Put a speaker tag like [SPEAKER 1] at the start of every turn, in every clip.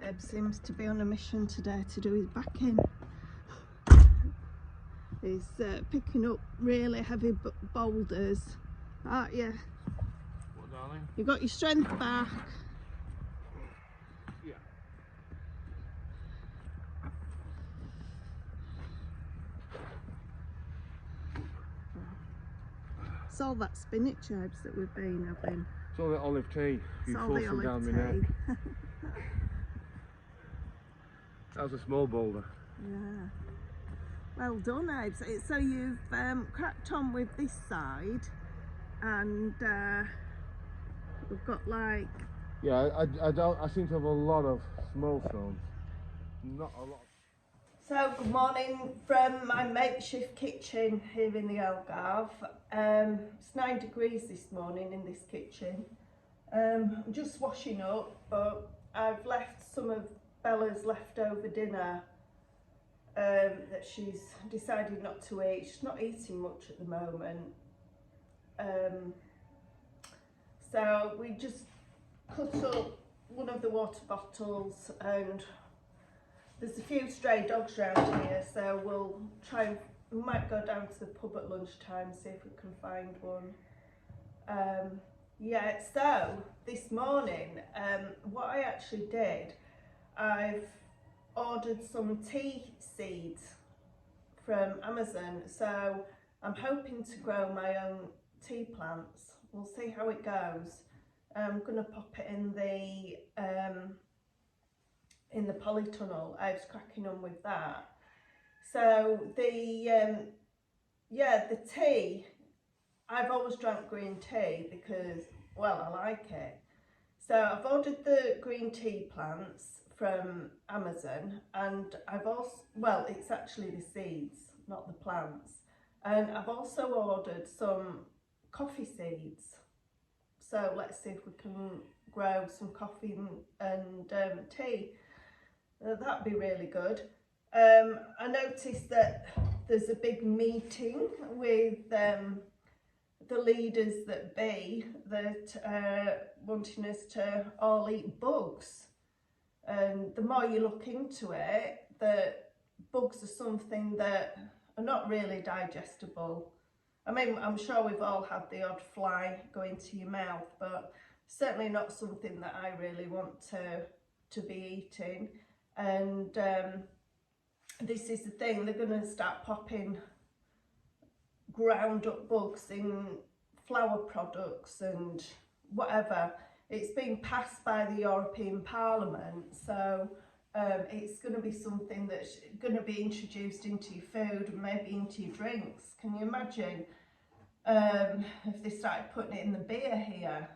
[SPEAKER 1] Eb seems to be on a mission today to do his backing. He's picking up really heavy boulders, aren't you?
[SPEAKER 2] What, darling?
[SPEAKER 1] You got your strength back.
[SPEAKER 2] Yeah.
[SPEAKER 1] It's all that spinach herbs that we've been having.
[SPEAKER 2] It's all the olive tea.
[SPEAKER 1] It's all the olive
[SPEAKER 2] down my
[SPEAKER 1] tea.
[SPEAKER 2] neck. That was a small boulder.
[SPEAKER 1] Yeah. Well done, Abe. So you've cracked on with this side, and we've got like...
[SPEAKER 2] Yeah, I seem to have a lot of small stones. Not a lot.
[SPEAKER 1] So good morning from my makeshift kitchen here in the Algarve. It's 9 degrees this morning in this kitchen. I'm just washing up, but I've left some of Bella's leftover dinner that she's decided not to eat. She's not eating much at the moment. So we just cut up one of the water bottles, and there's a few stray dogs around here, so we might go down to the pub at lunchtime, see if we can find one. Yeah, so this morning, what I actually did, I've ordered some tea seeds from Amazon, so I'm hoping to grow my own tea plants. We'll see how it goes. I'm going to pop it in the Polytunnel. I was cracking on with that. So the tea, I've always drank green tea because, well, I like it. So I've ordered the green tea plants from Amazon, and I've also, well, it's actually the seeds, not the plants. And I've also ordered some coffee seeds. So let's see if we can grow some coffee and tea. That'd be really good. I noticed that there's a big meeting with the leaders that be that wanting us to all eat bugs. And the more you look into it, that bugs are something that are not really digestible. I mean, I'm sure we've all had the odd fly go into your mouth, but certainly not something that I really want to be eating. And this is the thing, they're going to start popping ground up bugs in flour products and whatever. It's been passed by the European Parliament, so it's going to be something that's going to be introduced into your food and maybe into your drinks. Can you imagine if they started putting it in the beer here?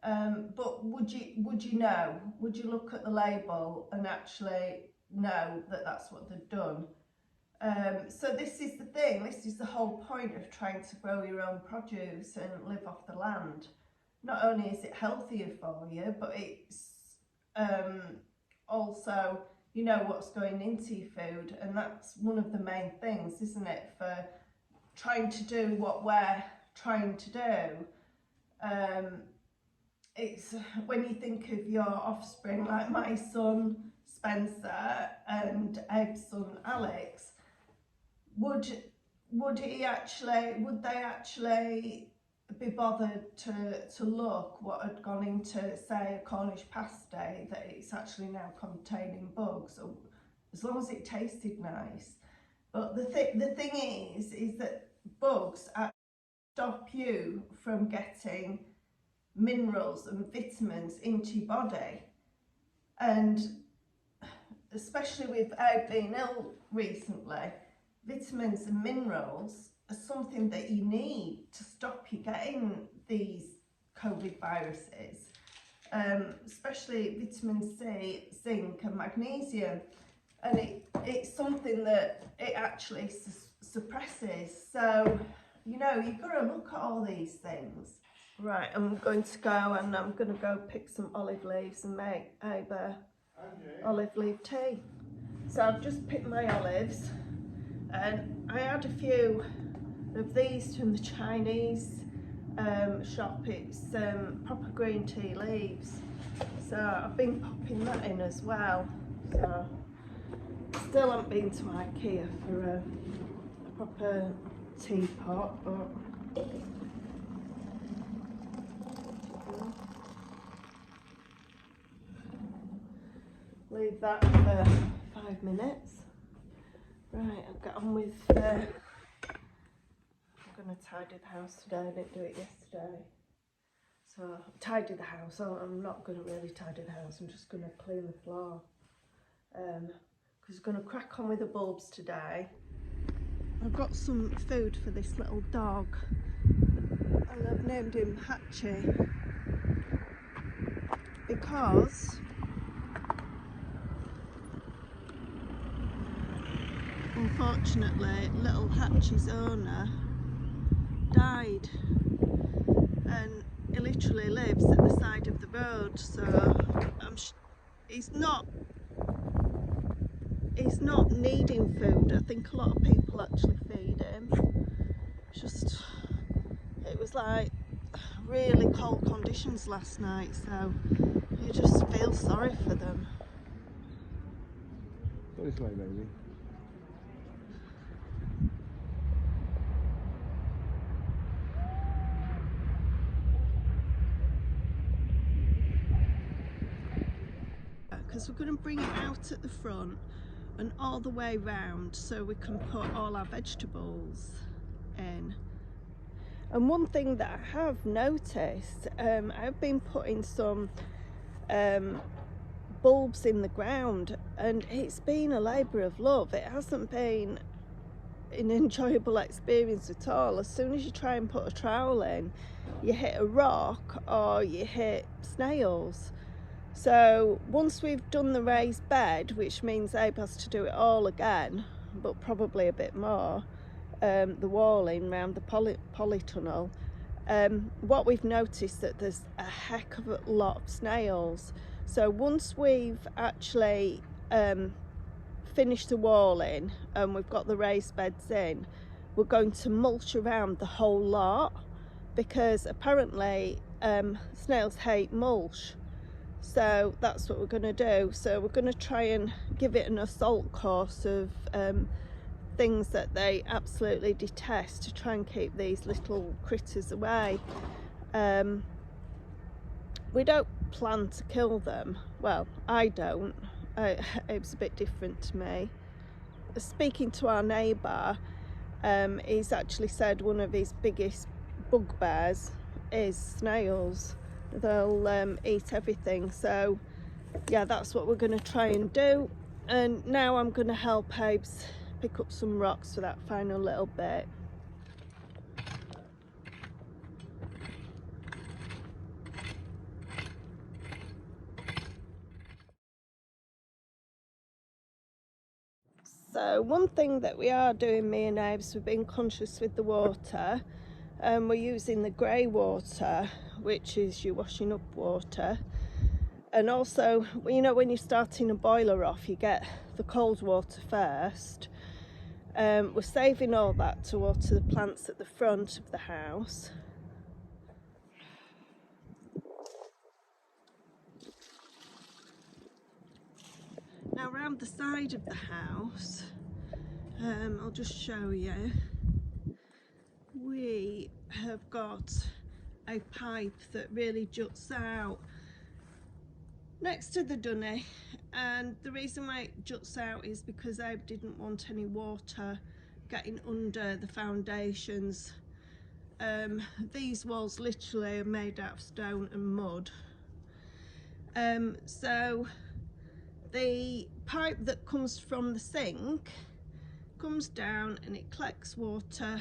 [SPEAKER 1] But would you know? Would you look at the label and actually know that that's what they've done? So this is the thing. This is the whole point of trying to grow your own produce and live off the land. Not only is it healthier for you, but it's also, you know, what's going into your food, and that's one of the main things, isn't it, for trying to do what we're trying to do. It's when you think of your offspring, like my son Spencer and Eb's son Alex, would they actually be bothered to look what had gone into, say, a Cornish pasty, that it's actually now containing bugs, or, as long as it tasted nice. But the thing is that bugs stop you from getting minerals and vitamins into your body, and especially with Ed being ill recently, vitamins and minerals are something that you need to stop you getting these COVID viruses, especially vitamin C, zinc and magnesium, and it's something that it actually suppresses. So, you know, you've got to look at all these things. Right, I'm going to go and I'm going to go pick some olive leaves and make a olive leaf tea. So I've just picked my olives, and I had a few of these from the Chinese shop. It's proper green tea leaves. So I've been popping that in as well. So still haven't been to IKEA for a proper teapot, but leave that for 5 minutes. Right, I'll get on with I'm going to tidy the house today. I didn't do it yesterday. So tidy the house. I'm not going to really tidy the house. I'm just going to clean the floor. Because I'm going to crack on with the bulbs today. I've got some food for this little dog. And I've named him Hatchie. Because unfortunately, little Hatchie's owner died, and he literally lives at the side of the road. So he's not needing food. I think a lot of people actually feed him. It was like really cold conditions last night, so you just feel sorry for them.
[SPEAKER 2] What is my baby?
[SPEAKER 1] Because we're going to bring it out at the front and all the way round so we can put all our vegetables in. And one thing that I have noticed, I've been putting some bulbs in the ground, and it's been a labour of love. It hasn't been an enjoyable experience at all. As soon as you try and put a trowel in, you hit a rock or you hit snails. So once we've done the raised bed, which means Abe has to do it all again, but probably a bit more, the walling around the polytunnel, what we've noticed that there's a heck of a lot of snails. So once we've actually finished the walling and we've got the raised beds in, we're going to mulch around the whole lot, because apparently snails hate mulch. So that's what we're going to do. So we're going to try and give it an assault course of things that they absolutely detest, to try and keep these little critters away. We don't plan to kill them. Well, I don't. It's a bit different to me. Speaking to our neighbour, he's actually said one of his biggest bugbears is snails. They'll eat everything. So yeah, that's what we're going to try and do. And now I'm going to help Habes pick up some rocks for that final little bit. So one thing that we are doing, me and Habes, we've been conscious with the water. We're using the grey water, which is your washing up water. And also, you know, when you're starting a boiler off, you get the cold water first. We're saving all that to water the plants at the front of the house. Now around the side of the house, I'll just show you, we have got a pipe that really juts out next to the dunny, and the reason why it juts out is because I didn't want any water getting under the foundations. These walls literally are made out of stone and mud. So the pipe that comes from the sink comes down and it collects water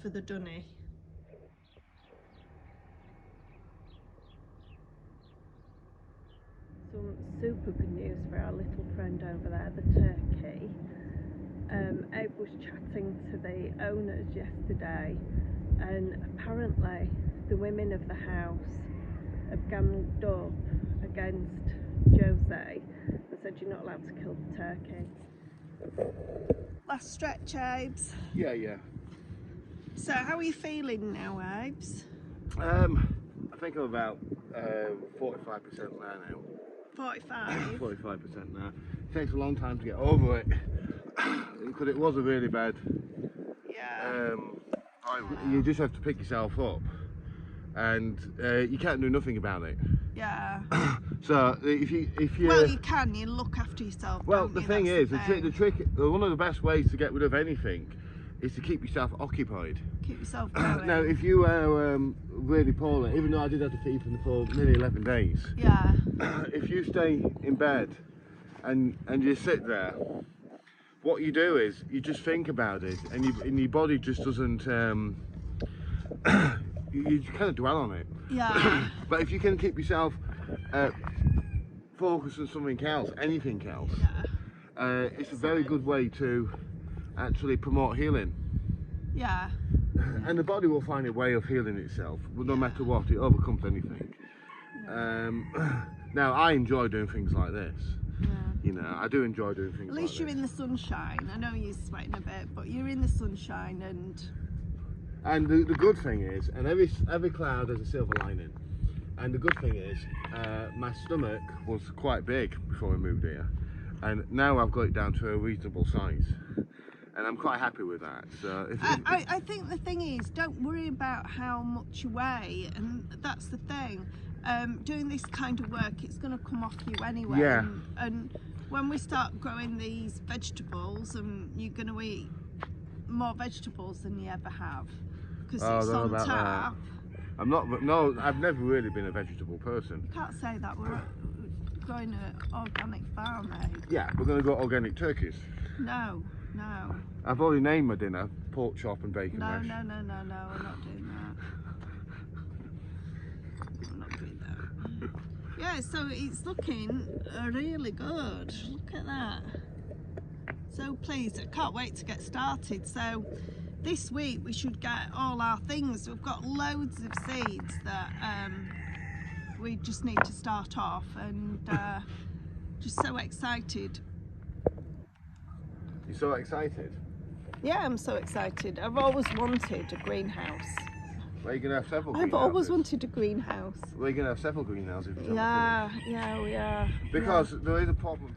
[SPEAKER 1] for the dunny. Some super good news for our little friend over there, the turkey. Abe was chatting to the owners yesterday, and apparently the women of the house have ganged up against Jose and said you're not allowed to kill the turkey. Last stretch, Abes.
[SPEAKER 2] Yeah.
[SPEAKER 1] So how are you feeling now, Abes?
[SPEAKER 2] I think I'm about 45% there now.
[SPEAKER 1] 45?
[SPEAKER 2] 45% now. It takes a long time to get over it because it was a really bad.
[SPEAKER 1] Yeah.
[SPEAKER 2] You just have to pick yourself up, and you can't do nothing about it.
[SPEAKER 1] Yeah.
[SPEAKER 2] So if you
[SPEAKER 1] well, you can. You look after yourself.
[SPEAKER 2] Well,
[SPEAKER 1] don't
[SPEAKER 2] the
[SPEAKER 1] you?
[SPEAKER 2] thing
[SPEAKER 1] That's
[SPEAKER 2] is, the trick, one of the best ways to get rid of anything is to keep yourself occupied.
[SPEAKER 1] Keep yourself going.
[SPEAKER 2] Now, if you are really poorly, even though I did have to feed them for nearly 11 days,
[SPEAKER 1] yeah.
[SPEAKER 2] if you stay in bed and you sit there, what you do is you just think about it, and your body just doesn't. You kind of dwell on it.
[SPEAKER 1] Yeah.
[SPEAKER 2] But if you can keep yourself focused on something else, anything else,
[SPEAKER 1] yeah.
[SPEAKER 2] it's a very good way to actually promote healing.
[SPEAKER 1] Yeah.
[SPEAKER 2] And the body will find a way of healing itself, no matter what. It overcomes anything. Now, I enjoy doing things like this.
[SPEAKER 1] Yeah.
[SPEAKER 2] You know, I do enjoy doing things like this.
[SPEAKER 1] At least you're in the sunshine. I know you're sweating a bit, but you're in the sunshine
[SPEAKER 2] And the good thing is, and every cloud has a silver lining. And the good thing is, my stomach was quite big before we moved here, and now I've got it down to a reasonable size, and I'm quite happy with that. So
[SPEAKER 1] I think the thing is, don't worry about how much you weigh, and that's the thing. Doing this kind of work, it's going to come off you anyway.
[SPEAKER 2] Yeah.
[SPEAKER 1] And when we start growing these vegetables, and you're going to eat more vegetables than you ever have, because it's on tap.
[SPEAKER 2] I'm not. No, I've never really been a vegetable person.
[SPEAKER 1] You can't say that. We're going to organic farm, mate.
[SPEAKER 2] Yeah, we're going to go organic turkeys.
[SPEAKER 1] No.
[SPEAKER 2] I've already named my dinner pork chop and bacon mash.
[SPEAKER 1] No. We're not doing that. We're not doing that. Yeah, so it's looking really good. Look at that. So pleased. I can't wait to get started. So this week we should get all our things. We've got loads of seeds that we just need to start off, and just so excited.
[SPEAKER 2] You're so excited?
[SPEAKER 1] Yeah, I'm so excited. I've always wanted a greenhouse.
[SPEAKER 2] Well, you're going to have several greenhouses.
[SPEAKER 1] I've always wanted a greenhouse.
[SPEAKER 2] Well, you're going to have several greenhouses.
[SPEAKER 1] Yeah, we are.
[SPEAKER 2] Because there is a problem.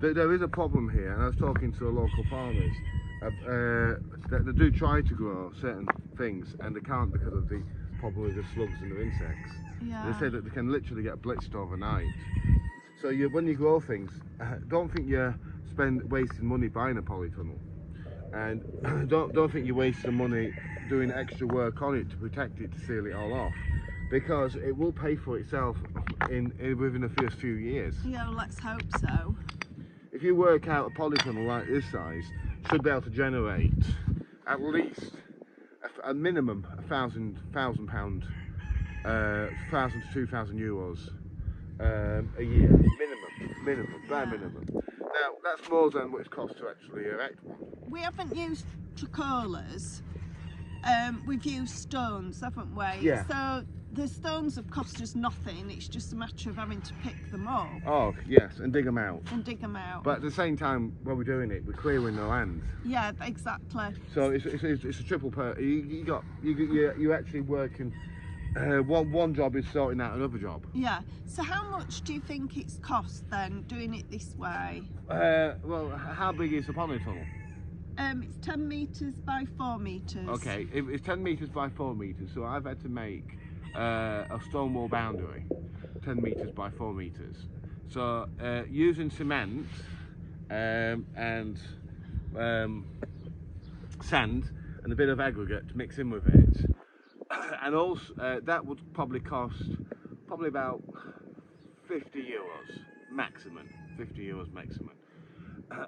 [SPEAKER 2] There is a problem here, and I was talking to local farmers that they do try to grow certain things, and they can't because of the problem with the slugs and the insects.
[SPEAKER 1] Yeah.
[SPEAKER 2] They say that they can literally get blitzed overnight. So when you grow things, don't think you're wasting money buying a polytunnel, and don't think you're wasting money doing extra work on it to protect it, to seal it all off, because it will pay for itself within the first few years.
[SPEAKER 1] Yeah, well, let's hope so.
[SPEAKER 2] If you work out a polytunnel like this size, should be able to generate at least a minimum £1,000 to €2,000 a year, bare minimum. Now that's more than what it costs to actually erect one.
[SPEAKER 1] We haven't used tricolas. We've used stones, haven't we?
[SPEAKER 2] Yeah.
[SPEAKER 1] So the stones have cost us nothing. It's just a matter of having to pick them up.
[SPEAKER 2] Oh yes, and dig them out. But at the same time, when we're doing it, we're clearing the land.
[SPEAKER 1] Yeah, exactly.
[SPEAKER 2] So it's a triple you're actually working. One job is sorting out another job.
[SPEAKER 1] Yeah. So how much do you think it's cost then, doing it this way?
[SPEAKER 2] Well, how big is the polytunnel?
[SPEAKER 1] It's 10 metres by 4 metres.
[SPEAKER 2] Okay, it's 10 metres by 4 metres, so I've had to make a stone wall boundary 10 metres by 4 metres. So using cement and sand and a bit of aggregate to mix in with it, and also that would probably cost about €50 maximum. €50 maximum.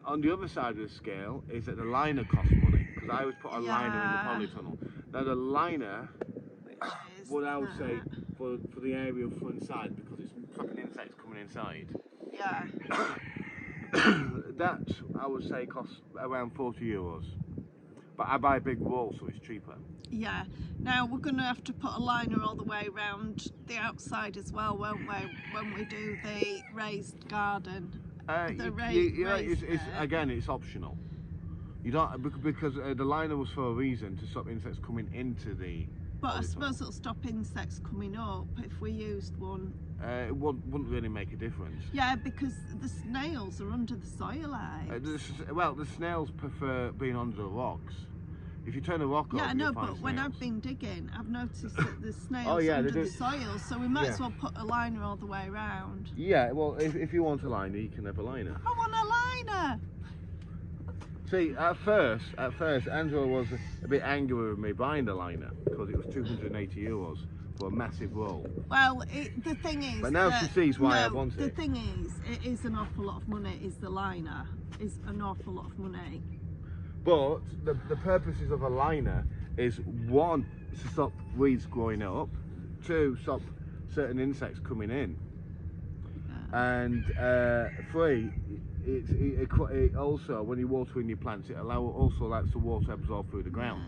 [SPEAKER 2] On the other side of the scale is that the liner costs money, because I always put a liner in the polytunnel. Now the liner, what I would say for the area of front side, because it's fucking insects coming inside.
[SPEAKER 1] Yeah.
[SPEAKER 2] That I would say costs around €40. But I buy a big wall, so it's cheaper.
[SPEAKER 1] Yeah. Now we're going to have to put a liner all the way around the outside as well, won't we? When we do the raised garden.
[SPEAKER 2] Again, it's optional. You don't, because the liner was for a reason, to stop insects coming into the
[SPEAKER 1] But I suppose it'll stop insects coming up if we used one.
[SPEAKER 2] It wouldn't really make a difference.
[SPEAKER 1] Yeah, because the snails are under the soil,
[SPEAKER 2] Well, the snails prefer being under the rocks. If you turn a rock over,
[SPEAKER 1] yeah, I know,
[SPEAKER 2] you'll find
[SPEAKER 1] but when
[SPEAKER 2] snails.
[SPEAKER 1] I've been digging, I've noticed that the snails
[SPEAKER 2] yeah,
[SPEAKER 1] under the soil, so we might as well put a liner all the way around.
[SPEAKER 2] Yeah, well, if you want a liner, you can have a liner.
[SPEAKER 1] I want a liner!
[SPEAKER 2] See, at first, Angela was a bit angry with me buying the liner because it was €280 for a massive roll.
[SPEAKER 1] Well, the thing is,
[SPEAKER 2] but now she sees why I want it.
[SPEAKER 1] The thing is, it is an awful lot of money. Is the liner is an awful lot of money.
[SPEAKER 2] But the purposes of a liner is, one, to stop weeds growing up, two, stop certain insects coming in, and three, it also, when you're watering your plants, it also lets the water absorb through the ground.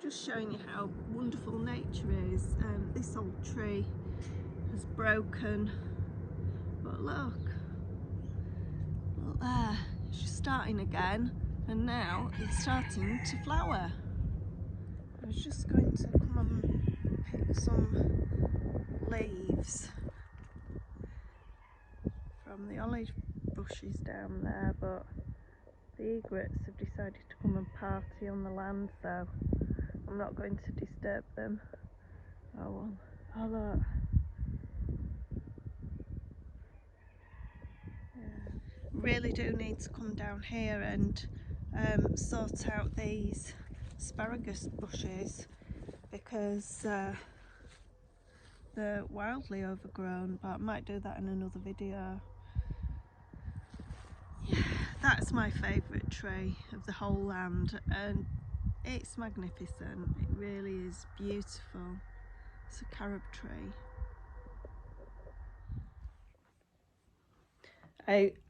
[SPEAKER 1] Just showing you how wonderful nature is. This old tree has broken, but look there, it's just starting again, and now it's starting to flower. I was just going to come and pick some leaves from the olive bushes down there, but the egrets have decided to come and party on the land, so I'm not going to disturb them. Oh well. Oh look. Yeah. Really do need to come down here and sort out these asparagus bushes, because they're wildly overgrown, but I might do that in another video. Yeah, that's my favourite tree of the whole land, and it's magnificent. It really is beautiful. It's a carob tree.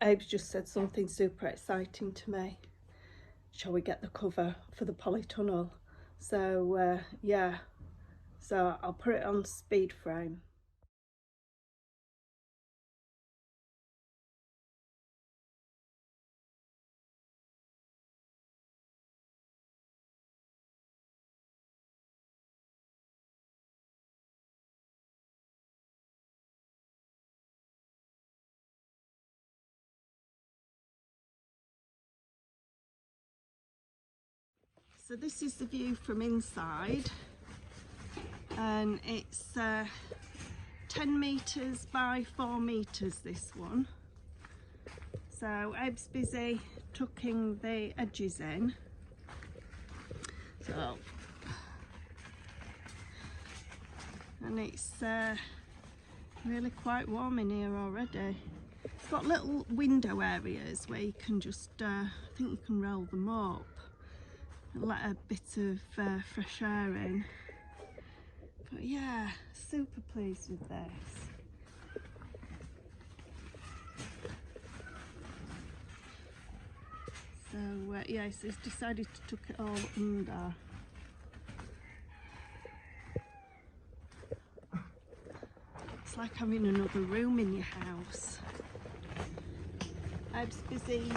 [SPEAKER 1] Abe's just said something super exciting to me. Shall we get the cover for the Polytunnel? So yeah, so I'll put it on speed frame. So this is the view from inside, and it's 10 metres by 4 metres, this one. So Abe's busy tucking the edges in. So, and it's really quite warm in here already. It's got little window areas where you can just, I think you can roll them up and let a bit of fresh air in. But yeah, super pleased with this. So yeah, so he's decided to tuck it all under. It's like having another room in your house. Abe's busy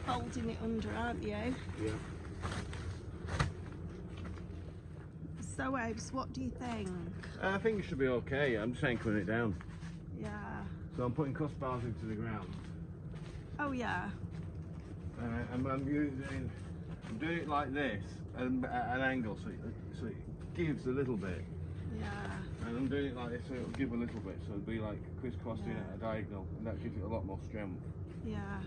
[SPEAKER 1] folding it under, aren't you?
[SPEAKER 2] Yeah.
[SPEAKER 1] So Abes, what do you think?
[SPEAKER 2] I think it should be okay. I'm just anchoring it down.
[SPEAKER 1] Yeah.
[SPEAKER 2] So I'm putting crossbars into the ground.
[SPEAKER 1] Oh yeah.
[SPEAKER 2] I'm doing it like this, and at an angle, so it gives a little bit.
[SPEAKER 1] Yeah.
[SPEAKER 2] And I'm doing it like this, so it'll give a little bit, so it'll be like crisscrossed in at a diagonal, and that gives it a lot more strength.
[SPEAKER 1] Yeah.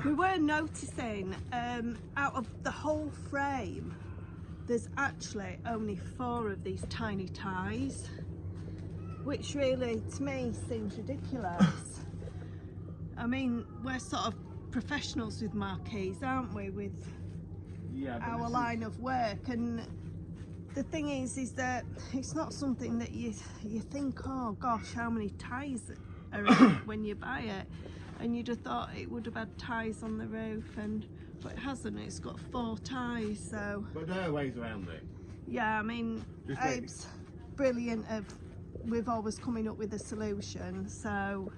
[SPEAKER 1] We were noticing, out of the whole frame, there's actually only 4 of these tiny ties, which really, to me, seems ridiculous. I mean, we're sort of professionals with marquees, aren't we, with our line of work, and the thing is that it's not something that you think, oh gosh, how many ties are in it when you buy it, and you'd have thought it would have had ties on the roof, but it hasn't. It's got 4 ties. So
[SPEAKER 2] but there are ways around it.
[SPEAKER 1] Yeah, I mean, Abe's brilliant with always coming up with a solution, so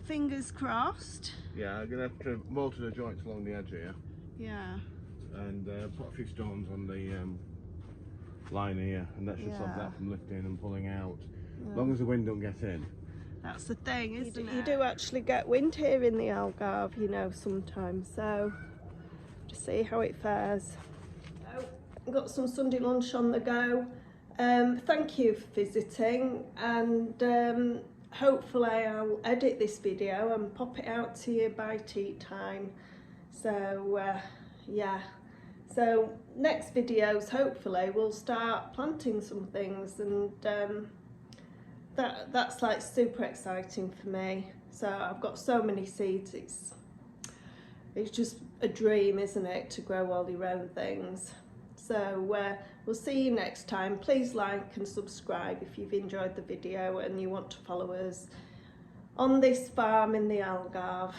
[SPEAKER 1] fingers crossed.
[SPEAKER 2] Yeah, I'm gonna have to mortar the joints along the edge here.
[SPEAKER 1] Yeah.
[SPEAKER 2] And put a few stones on the line here, and that should stop that from lifting and pulling out. As long as the wind don't get in.
[SPEAKER 1] That's the thing, isn't it? You do actually get wind here in the Algarve, you know, sometimes, so just see how it fares. So, I've got some Sunday lunch on the go. Thank you for visiting, and hopefully I'll edit this video and pop it out to you by tea time. So yeah, so next videos hopefully we'll start planting some things, and that's like super exciting for me. So I've got so many seeds, it's just a dream, isn't it, to grow all your own things. So we'll see you next time. Please like and subscribe if you've enjoyed the video and you want to follow us on this farm in the Algarve.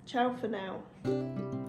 [SPEAKER 1] Ciao for now.